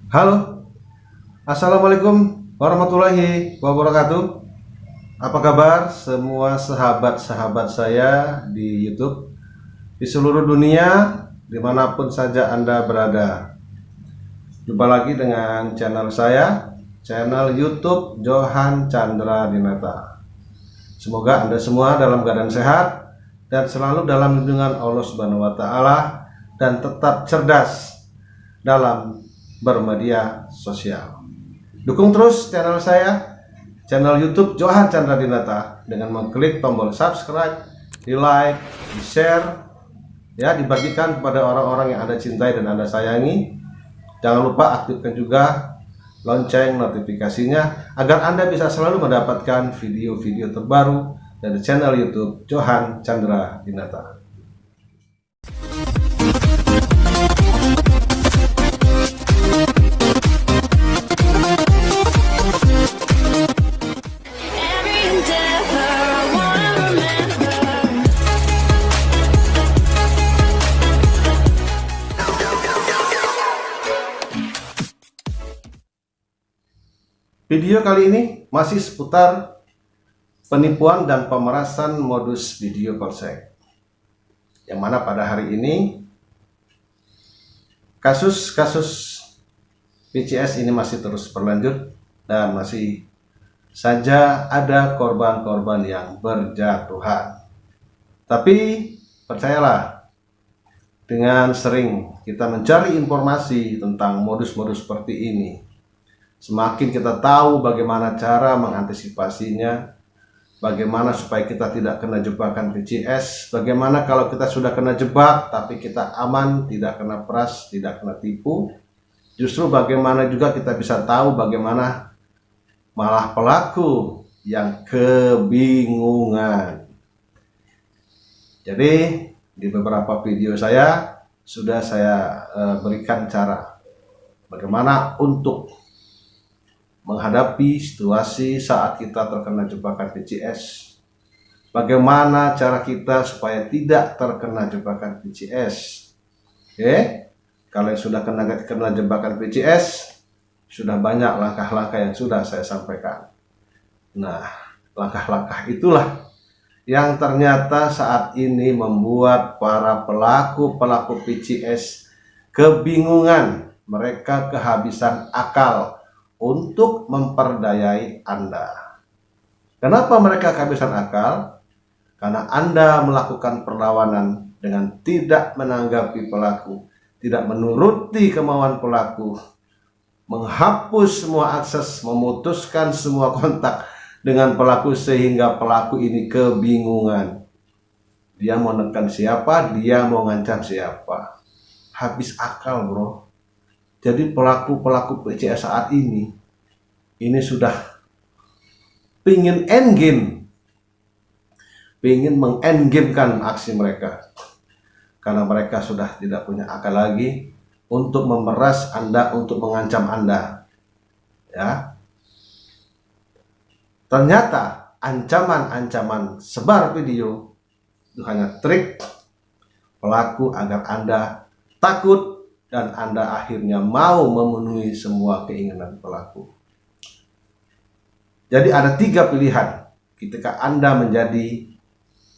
Halo, Assalamualaikum warahmatullahi wabarakatuh. Apa kabar semua sahabat-sahabat saya di YouTube di seluruh dunia, dimanapun saja Anda berada. Jumpa lagi dengan channel saya, channel YouTube Johan Chandra Dinata. Semoga Anda semua dalam keadaan sehat dan selalu dalam lindungan Allah Subhanahu wa Ta'ala, dan tetap cerdas dalam bermedia sosial. Dukung terus channel saya, channel YouTube Johan Chandra Dinata, dengan mengklik tombol subscribe, di like, di share, ya, dibagikan kepada orang-orang yang Anda cintai dan Anda sayangi. Jangan lupa aktifkan juga lonceng notifikasinya agar Anda bisa selalu mendapatkan video-video terbaru dari channel YouTube Johan Chandra Dinata. Video kali ini masih seputar penipuan dan pemerasan modus video polsek, yang mana pada hari ini kasus-kasus PCS ini masih terus berlanjut dan masih saja ada korban-korban yang berjatuhan. Tapi percayalah, dengan sering kita mencari informasi tentang modus-modus seperti ini, semakin kita tahu bagaimana cara mengantisipasinya, bagaimana supaya kita tidak kena jebakan PCS, bagaimana kalau kita sudah kena jebak tapi kita aman, tidak kena peras, tidak kena tipu. Justru bagaimana juga kita bisa tahu bagaimana malah pelaku yang kebingungan. Jadi di beberapa video saya sudah saya berikan cara bagaimana untuk menghadapi situasi saat kita terkena jebakan PCS. Bagaimana cara kita supaya tidak terkena jebakan PCS? Oke, kalau yang sudah kena jebakan PCS, sudah banyak langkah-langkah yang sudah saya sampaikan. Nah, langkah-langkah itulah yang ternyata saat ini membuat para pelaku PCS kebingungan. Mereka kehabisan akal untuk memperdayai Anda. Kenapa mereka kehabisan akal? Karena Anda melakukan perlawanan dengan tidak menanggapi pelaku, tidak menuruti kemauan pelaku, menghapus semua akses, memutuskan semua kontak dengan pelaku sehingga pelaku ini kebingungan. Dia mau menekan siapa, dia mau ngancam siapa. Habis akal, bro. Jadi pelaku PCS saat ini sudah pingin endgame, pingin mengendgamekan aksi mereka, karena mereka sudah tidak punya akal lagi untuk memeras Anda, untuk mengancam Anda. Ya, ternyata ancaman-ancaman sebar video itu hanya trik pelaku agar Anda takut dan Anda akhirnya mau memenuhi semua keinginan pelaku. Jadi ada 3 pilihan ketika Anda menjadi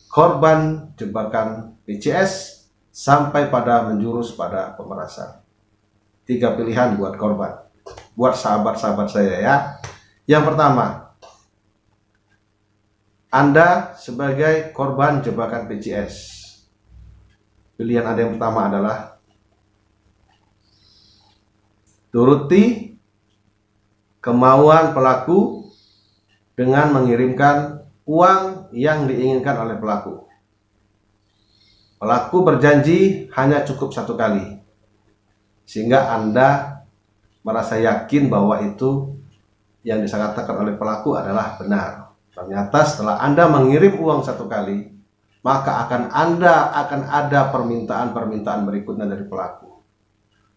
korban jebakan PCS sampai pada menjurus pada pemerasan. 3 pilihan buat korban, buat sahabat-sahabat saya ya. Yang pertama, Anda sebagai korban jebakan PCS, pilihan Anda yang pertama adalah turuti kemauan pelaku dengan mengirimkan uang yang diinginkan oleh pelaku. Pelaku berjanji hanya cukup 1 kali, sehingga Anda merasa yakin bahwa itu yang disangkakan oleh pelaku adalah benar. Ternyata setelah Anda mengirim uang 1 kali, maka akan ada permintaan berikutnya dari pelaku.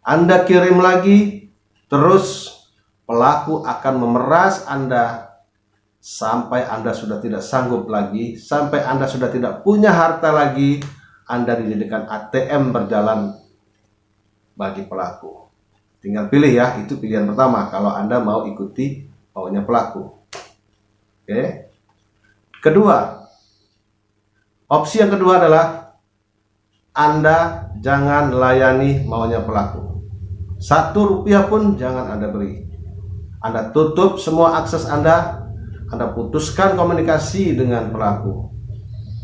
Anda kirim lagi, terus pelaku akan memeras Anda sampai Anda sudah tidak sanggup lagi, sampai Anda sudah tidak punya harta lagi. Anda dijadikan ATM berjalan bagi pelaku. Tinggal pilih ya, itu pilihan pertama kalau Anda mau ikuti maunya pelaku. Oke. Kedua, opsi yang kedua adalah Anda jangan layani maunya pelaku. 1 rupiah pun jangan Anda beri. Anda tutup semua akses Anda putuskan komunikasi dengan pelaku.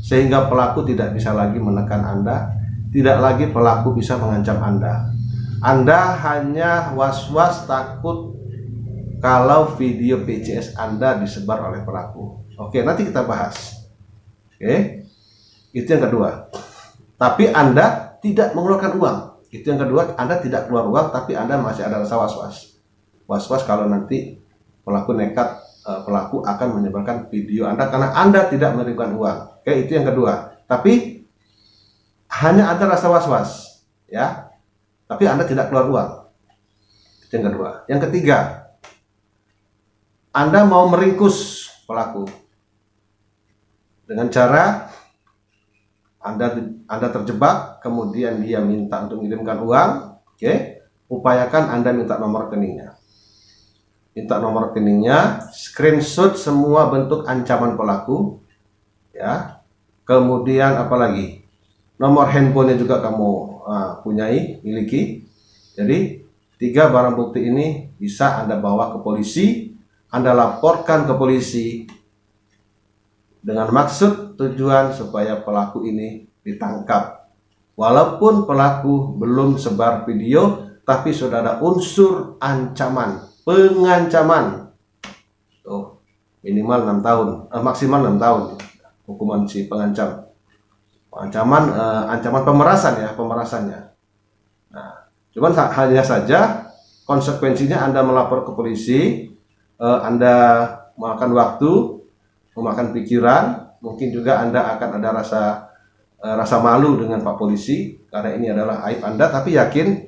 Sehingga pelaku tidak bisa lagi menekan Anda, tidak lagi pelaku bisa mengancam Anda. Anda hanya was-was takut kalau video PCS Anda disebar oleh pelaku. Oke, nanti kita bahas. Oke, itu yang kedua. Tapi Anda tidak mengeluarkan uang. Itu yang kedua, Anda tidak keluar uang, tapi Anda masih ada rasa was-was. Was-was kalau nanti pelaku nekat, pelaku akan menyebarkan video Anda karena Anda tidak menerima uang. Oke, itu yang kedua. Tapi hanya ada rasa was-was, ya. Tapi Anda tidak keluar uang. Itu yang kedua. Yang ketiga, Anda mau meringkus pelaku dengan cara Anda terjebak, kemudian dia minta untuk mengirimkan uang. Oke, upayakan Anda minta nomor rekeningnya. Minta nomor rekeningnya, screenshot semua bentuk ancaman pelaku, ya. Kemudian apalagi? Nomor handphonenya juga kamu miliki. Jadi 3 barang bukti ini bisa Anda bawa ke polisi, Anda laporkan ke polisi dengan maksud tujuan supaya pelaku ini ditangkap. Walaupun pelaku belum sebar video, tapi sudah ada unsur ancaman, pengancaman. Tuh, minimal 6 tahun, maksimal 6 tahun hukuman si pengancam. Ancaman pemerasannya. Nah, cuman hanya saja konsekuensinya Anda melapor ke polisi, Anda memakan waktu, memakan pikiran, mungkin juga Anda akan ada rasa malu dengan Pak Polisi karena ini adalah aib Anda, tapi yakin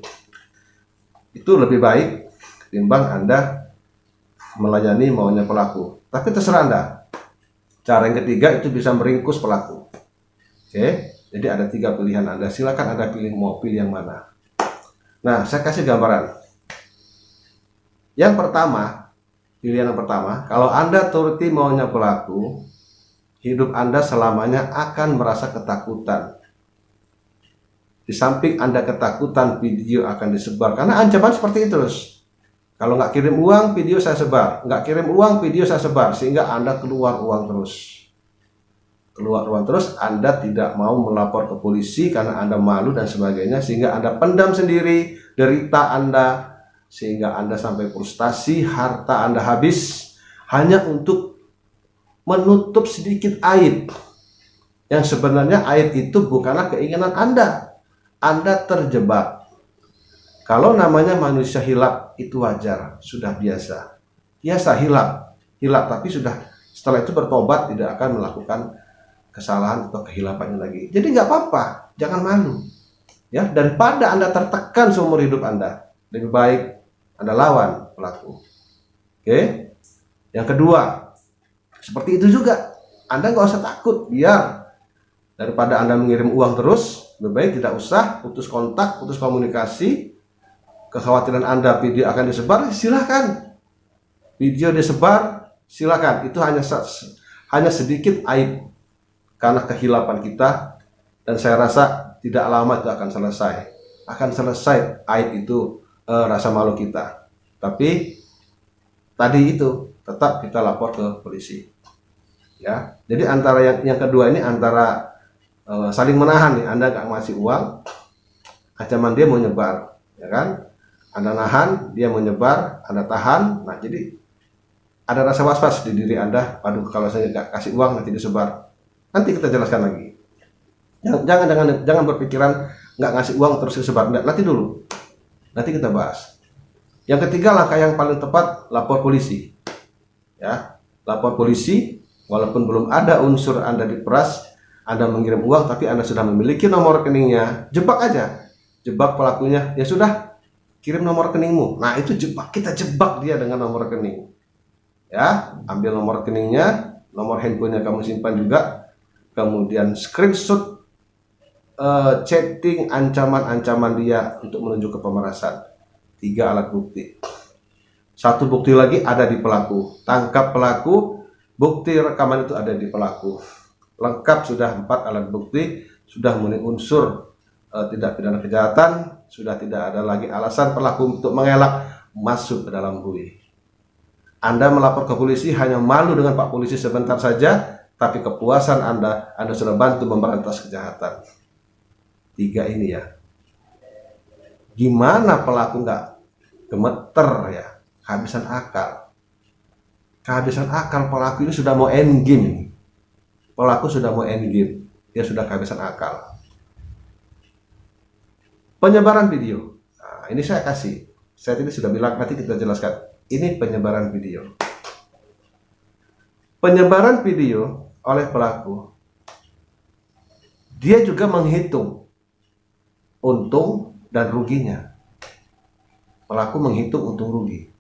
itu lebih baik ketimbang Anda melayani maunya pelaku. Tapi terserah Anda. Cara yang ketiga itu bisa meringkus pelaku. Oke, jadi ada 3 pilihan Anda. Silakan Anda mau pilih yang mana. Nah, saya kasih gambaran. Yang pertama, pilihan yang pertama, kalau Anda turuti maunya pelaku, hidup Anda selamanya akan merasa ketakutan. Di samping Anda ketakutan, video akan disebar. Karena ancaman seperti itu terus. Kalau nggak kirim uang, video saya sebar. Nggak kirim uang, video saya sebar. Sehingga Anda keluar uang terus. Anda tidak mau melapor ke polisi karena Anda malu dan sebagainya, sehingga Anda pendam sendiri derita Anda, sehingga Anda sampai frustasi, harta Anda habis hanya untuk menutup sedikit aib yang sebenarnya aib itu bukanlah keinginan Anda. Anda terjebak. Kalau namanya manusia hilap itu wajar, sudah biasa hilap, tapi setelah itu bertobat, tidak akan melakukan kesalahan atau kehilapannya lagi. Jadi nggak apa-apa, jangan malu. Ya, daripada Anda tertekan seumur hidup Anda, lebih baik Anda lawan pelaku. Oke. Yang kedua, seperti itu juga. Anda nggak usah takut, biar daripada Anda mengirim uang terus, lebih baik tidak usah, putus kontak, putus komunikasi. Kekhawatiran Anda video akan disebar, silakan. Video disebar, silakan. Itu hanya sedikit aib karena kehilapan kita, dan saya rasa tidak lama itu akan selesai aib itu, rasa malu kita. Tapi tadi itu tetap kita lapor ke polisi, ya. Jadi antara yang kedua ini antara saling menahan nih. Anda nggak ngasih uang, ancaman dia mau nyebar, ya kan? Anda nahan, dia mau nyebar, Anda tahan. Nah, jadi ada rasa was-was di diri Anda. Aduh, kalau saya nggak kasih uang nanti disebar. Nanti kita jelaskan lagi. Jangan berpikiran nggak ngasih uang terus disebar. Nanti dulu. Nanti kita bahas. Yang ketiga, langkah yang paling tepat, lapor polisi. Ya, lapor polisi. Walaupun belum ada unsur Anda diperas, Anda mengirim uang, tapi Anda sudah memiliki nomor rekeningnya. Jebak aja, jebak pelakunya. Ya sudah, kirim nomor rekeningmu. Nah, itu kita jebak dia dengan nomor rekening. Ya, ambil nomor rekeningnya, nomor handphonenya kamu simpan juga. Kemudian screenshot chatting ancaman-ancaman dia untuk menuju ke pemerasan. 3 alat bukti. Satu bukti lagi ada di pelaku. Tangkap pelaku, bukti rekaman itu ada di pelaku. Lengkap sudah 4 alat bukti, sudah memenuhi unsur tidak pidana kejahatan, sudah tidak ada lagi alasan pelaku untuk mengelak masuk ke dalam bui. Anda melapor ke polisi hanya malu dengan Pak Polisi sebentar saja, tapi kepuasan Anda sudah bantu memberantas kejahatan. 3 ini ya. Gimana pelaku nggak gemeter ya? Kehabisan akal. Kehabisan akal pelaku ini sudah mau end game. Pelaku sudah mau end game. Dia sudah kehabisan akal. Penyebaran video. Nah, ini saya kasih. Saya tadi sudah bilang, nanti kita jelaskan. Ini penyebaran video. Penyebaran video oleh pelaku. Dia juga menghitung untung dan ruginya. Pelaku menghitung untung rugi.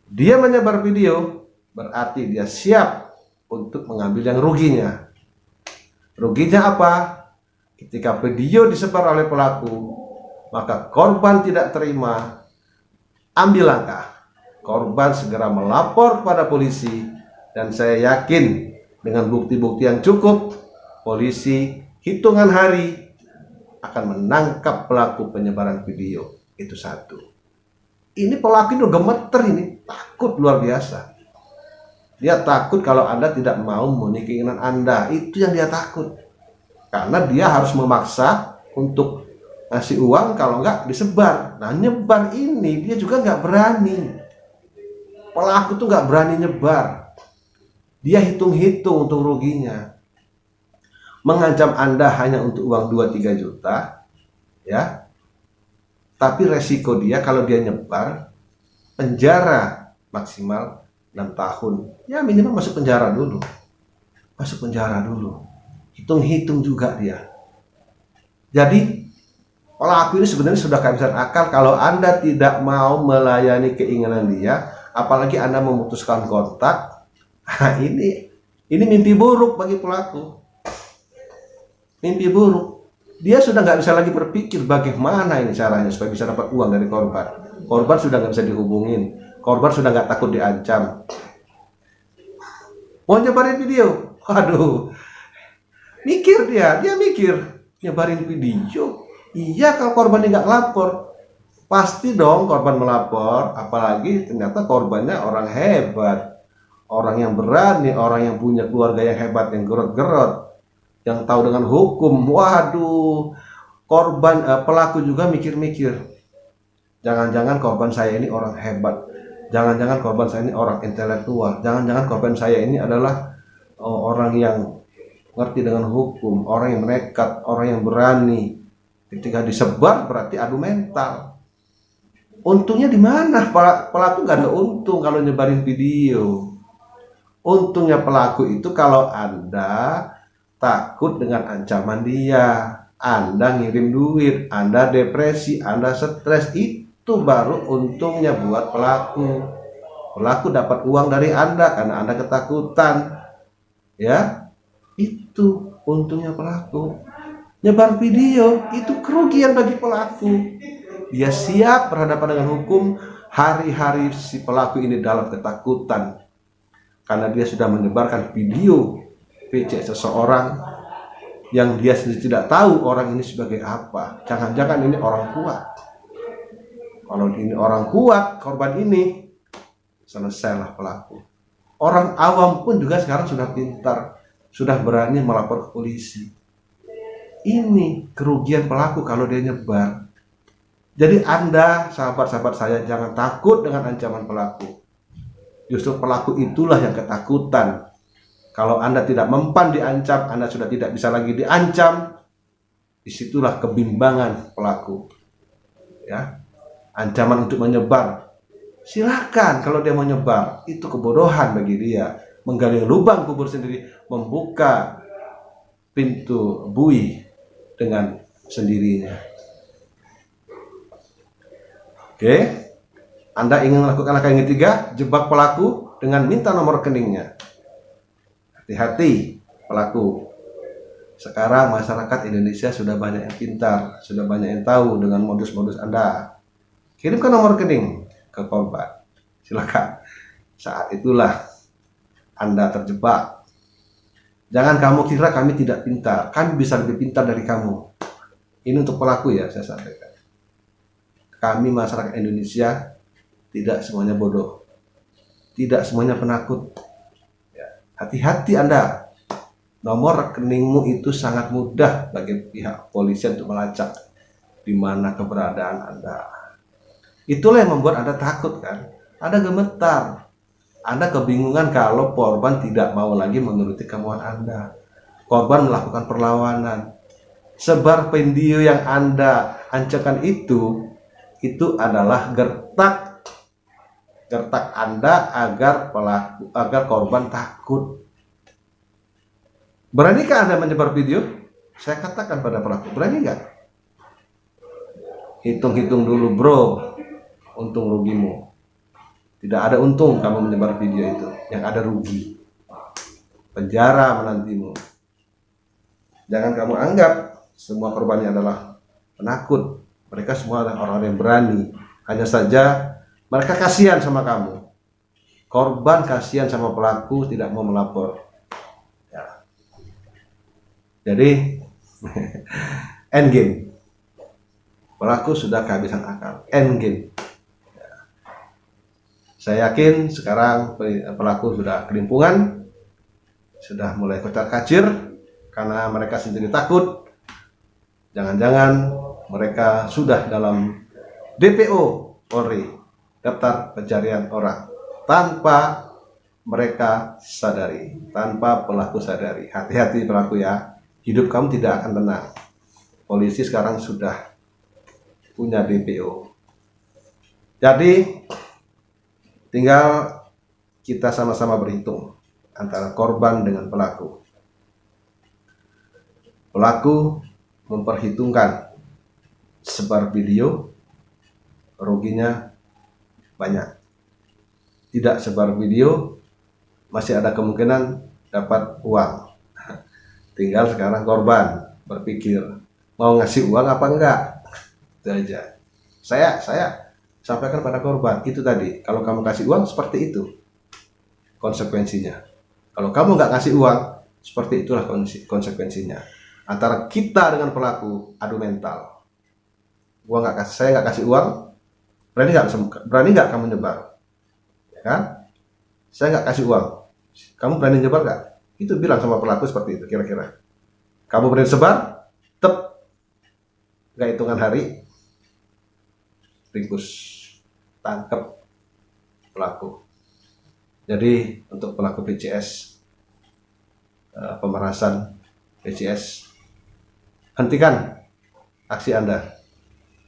Dia menyebar video, berarti dia siap untuk mengambil yang ruginya. Ruginya apa? Ketika video disebar oleh pelaku, maka korban tidak terima, ambil langkah. Korban segera melapor kepada polisi, dan saya yakin dengan bukti-bukti yang cukup, polisi hitungan hari akan menangkap pelaku penyebaran video. Itu satu. Ini pelaku itu gemeter, ini takut luar biasa. Dia takut kalau Anda tidak mau memenuhi keinginan Anda. Itu yang dia takut. Karena dia harus memaksa untuk ngasih uang, kalau enggak disebar. Nah, nyebar ini dia juga nggak berani. Pelaku tuh nggak berani nyebar. Dia hitung-hitung untuk ruginya. Mengancam Anda hanya untuk uang 2-3 juta, ya. Tapi resiko dia kalau dia nyebar, penjara maksimal 6 tahun. Ya minimal masuk penjara dulu. Masuk penjara dulu. Hitung-hitung juga dia. Jadi pelaku ini sebenarnya sudah kehabisan akal kalau Anda tidak mau melayani keinginan dia, apalagi Anda memutuskan kontak. Nah, ini mimpi buruk bagi pelaku. Mimpi buruk. Dia sudah nggak bisa lagi berpikir bagaimana ini caranya supaya bisa dapat uang dari korban. Korban sudah nggak bisa dihubungin. Korban sudah nggak takut diancam. Mau nyebarin video? Waduh. Mikir dia mikir. Nyebarin video. Iya, kalau korban nggak lapor. Pasti dong korban melapor. Apalagi ternyata korbannya orang hebat. Orang yang berani, orang yang punya keluarga yang hebat, yang gerot-gerot. Yang tahu dengan hukum. Waduh, korban pelaku juga mikir-mikir, jangan-jangan korban saya ini orang hebat, jangan-jangan korban saya ini orang intelektual, jangan-jangan korban saya ini adalah orang yang ngerti dengan hukum, orang yang nekat, orang yang berani. Ketika disebar berarti adu mental. Untungnya di mana? Pelaku nggak ada untung kalau nyebarin video. Untungnya pelaku itu kalau Anda takut dengan ancaman dia, Anda ngirim duit, Anda depresi, Anda stres, itu baru untungnya buat pelaku. Pelaku dapat uang dari Anda karena Anda ketakutan. Ya, itu untungnya pelaku. Nyebar video itu kerugian bagi pelaku. Dia siap berhadapan dengan hukum. Hari-hari si pelaku ini dalam ketakutan karena dia sudah menyebarkan video PC seseorang yang dia sendiri tidak tahu orang ini sebagai apa. Jangan-jangan ini orang kuat. Kalau ini orang kuat, korban ini, selesailah pelaku. Orang awam pun juga sekarang sudah pintar, sudah berani melapor ke polisi. Ini kerugian pelaku kalau dia nyebar. Jadi Anda, sahabat-sahabat saya, jangan takut dengan ancaman pelaku. Justru pelaku itulah yang ketakutan. Kalau Anda tidak mempan diancam, Anda sudah tidak bisa lagi diancam. Disitulah kebimbangan pelaku. Ya, ancaman untuk menyebar. Silakan kalau dia mau menyebar, itu kebodohan bagi dia. Menggali lubang kubur sendiri, membuka pintu bui dengan sendirinya. Oke, Anda ingin melakukan langkah yang ketiga, jebak pelaku dengan minta nomor rekeningnya. Hati-hati pelaku. Sekarang masyarakat Indonesia sudah banyak yang pintar, sudah banyak yang tahu dengan modus-modus Anda. Kirimkan nomor rekening ke korban. Silakan. Saat itulah Anda terjebak. Jangan kamu kira kami tidak pintar. Kami bisa lebih pintar dari kamu. Ini untuk pelaku ya, saya sampaikan. Kami masyarakat Indonesia tidak semuanya bodoh. Tidak semuanya penakut. Ya, hati-hati Anda. Nomor rekeningmu itu sangat mudah bagi pihak polisian untuk melacak di mana keberadaan Anda. Itulah yang membuat Anda takut kan? Anda gemetar. Anda kebingungan kalau korban tidak mau lagi menuruti kemauan Anda. Korban melakukan perlawanan. Sebar video yang Anda ancamkan itu adalah gertak Anda agar korban takut. Beranikah Anda menyebar video? Saya katakan pada pelaku, berani nggak? Hitung-hitung dulu bro, untung rugimu. Tidak ada untung kamu menyebar video itu, yang ada rugi. Penjara menantimu. Jangan kamu anggap semua korbannya adalah penakut. Mereka semua adalah orang-orang yang berani. Hanya saja mereka kasihan sama kamu. Korban kasihan sama pelaku, tidak mau melapor. Ya. Jadi end game. Pelaku sudah kehabisan akal. End game. Ya. Saya yakin sekarang pelaku sudah kelimpungan, sudah mulai kocar-kacir karena mereka sendiri takut. Jangan-jangan mereka sudah dalam DPO Polri, daftar pencarian orang, tanpa mereka sadari, tanpa pelaku sadari. Hati-hati pelaku ya. Hidup kamu tidak akan tenang. Polisi sekarang sudah punya DPO. Jadi tinggal kita sama-sama berhitung antara korban dengan pelaku. Pelaku memperhitungkan sebar video, ruginya banyak. Tidak sebar video, masih ada kemungkinan dapat uang. Tinggal sekarang korban berpikir mau ngasih uang apa enggak. Itu aja. Saya sampaikan pada korban itu tadi. Kalau kamu kasih uang seperti itu konsekuensinya. Kalau kamu nggak kasih uang, seperti itulah konsekuensinya. Antara kita dengan pelaku adu mental. Saya nggak kasih uang, berani nggak kamu nyebar? Ya kan? Saya nggak kasih uang, kamu berani nyebar nggak? Itu bilang sama pelaku seperti itu kira-kira. Kamu berani sebar, nggak hitungan hari, ringkus, tangkap pelaku. Jadi untuk pelaku PCS, pemerasan PCS, hentikan aksi Anda.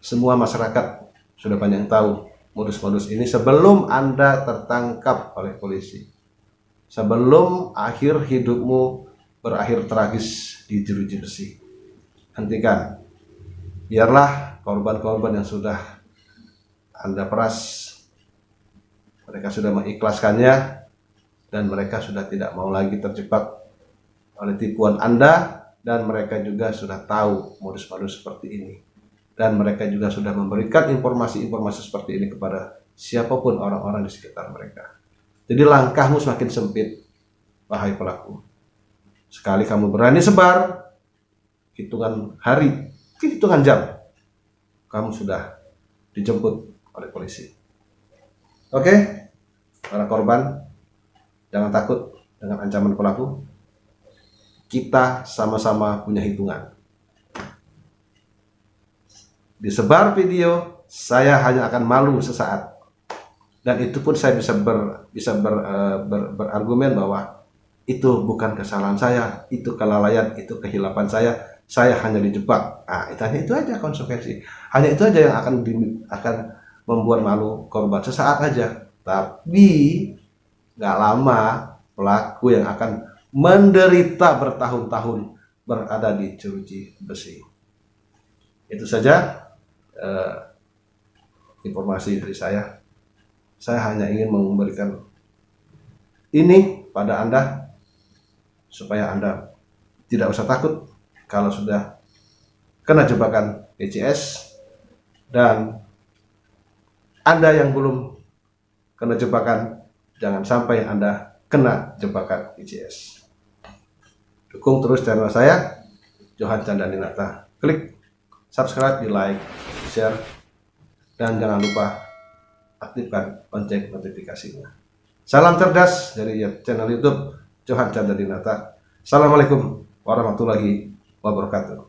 Semua masyarakat sudah banyak yang tahu modus-modus ini sebelum Anda tertangkap oleh polisi. Sebelum akhir hidupmu berakhir tragis di jeruji besi. Hentikan. Biarlah korban-korban yang sudah Anda peras, mereka sudah mengikhlaskannya, dan mereka sudah tidak mau lagi terjebak oleh tipuan Anda, dan mereka juga sudah tahu modus-modus seperti ini. Dan mereka juga sudah memberikan informasi-informasi seperti ini kepada siapapun orang-orang di sekitar mereka. Jadi langkahmu semakin sempit, wahai pelaku. Sekali kamu berani sebar, hitungan hari, hitungan jam, kamu sudah dijemput oleh polisi. Oke, para korban, jangan takut dengan ancaman pelaku. Kita sama-sama punya hitungan. Disebar video, saya hanya akan malu sesaat. Dan itu pun saya bisa berargumen bahwa itu bukan kesalahan saya, itu kelalaian, itu kehilapan saya hanya dijebak. Nah, itu aja konsekuensi. Hanya itu aja yang akan membuat malu korban sesaat aja. Tapi nggak lama pelaku yang akan menderita bertahun-tahun berada di jeruji besi. Itu saja informasi dari saya. Saya hanya ingin memberikan ini pada Anda supaya Anda tidak usah takut kalau sudah kena jebakan DCS, dan Anda yang belum kena jebakan, jangan sampai Anda kena jebakan DCS. Dukung terus channel saya, Johan Chandradinata. Klik subscribe, di like, share, dan jangan lupa aktifkan lonceng notifikasinya. Salam cerdas dari channel YouTube Johan Chandradinata. Assalamualaikum warahmatullahi wabarakatuh.